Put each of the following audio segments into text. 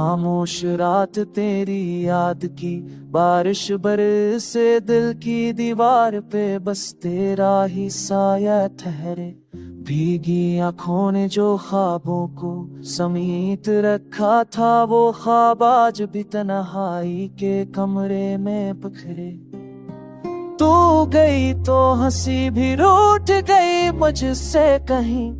खामोश रात तेरी याद की बारिश बरसे दिल की दीवार पे, बस तेरा ही साया ठहरे। भीगी आंखों ने जो ख्वाबों को समीत रखा था, वो ख्वाब आज भी तन्हाई के कमरे में बिखरे। तू गई तो हंसी भी रूठ गई मुझसे कहीं,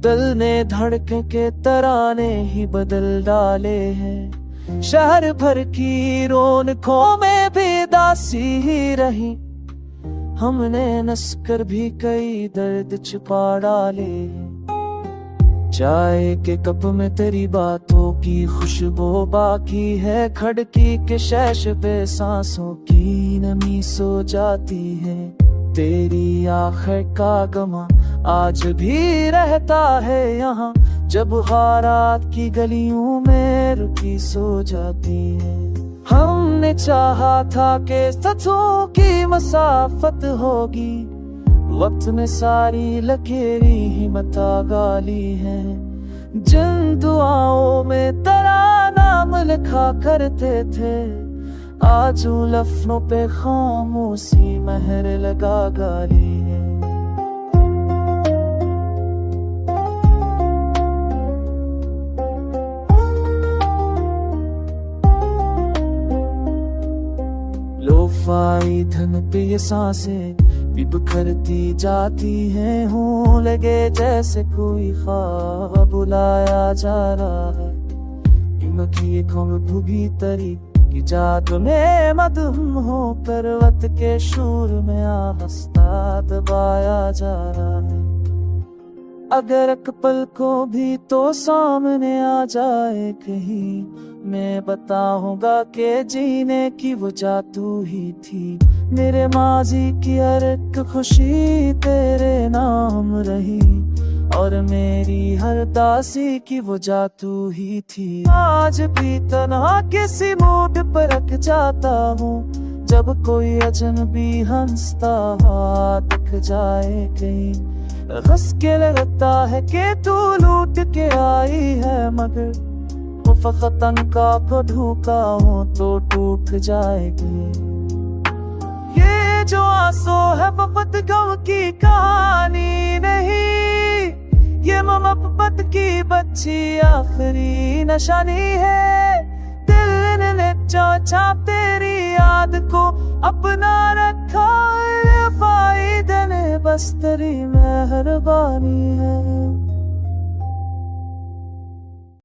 दिल ने धड़के के तराने ही बदल डाले हैं। शहर भर की रौनकों में भी दासी ही रही, हमने नस्कर भी कई दर्द छुपा डाले। चाय के कप में तेरी बातों की खुशबू बाकी है, खड़की के शैश पे सांसों की नमी सो जाती है। तेरी आखिर का गमा आज भी रहता है यहाँ, जब हारात की गलियों में रुकी सो जाती है। हमने चाहा था कि सचों की मसाफत होगी, वक्त में सारी लकीरें ही मता गाली है। जिन दुआओं में तेरा नाम लिखा करते थे, आज उन लफ्ज़ों पे खामोशी महर लगा गाली है। लोफाई धन पे ये सांसें भी बिखरती जाती हैं, हों लगे जैसे कोई ख्वाब बुलाया जा रहा है। की खम भुगी तरी की जात में मधुम हो, पर्वत के शूर में आस्था दबाया जा रहा है। अगर एक पल को भी तो सामने आ जाए कहीं, मैं बताऊंगा कि जीने की वजह तू ही थी। मेरे माजी की हर एक खुशी तेरे नाम रही, और मेरी हर दासी की वजह तू ही थी। आज भी तन्हा किसी मूड पर रख जाता हूँ, जब कोई अजनबी हंसता हुआ दिख जाए कहीं। हंस के लगता है कि तू लूट के आई है, मगर वो फकतन का को ढूका हो तो टूट जाएगी। ये जो आंसू है वफात गम की कहानी नहीं, ये मोहब्बत की बच्ची आखिरी निशानी है। दिल ने छाप तेरी याद को अपना रखा, फायदे ने बस तेरी मेहरबानी है।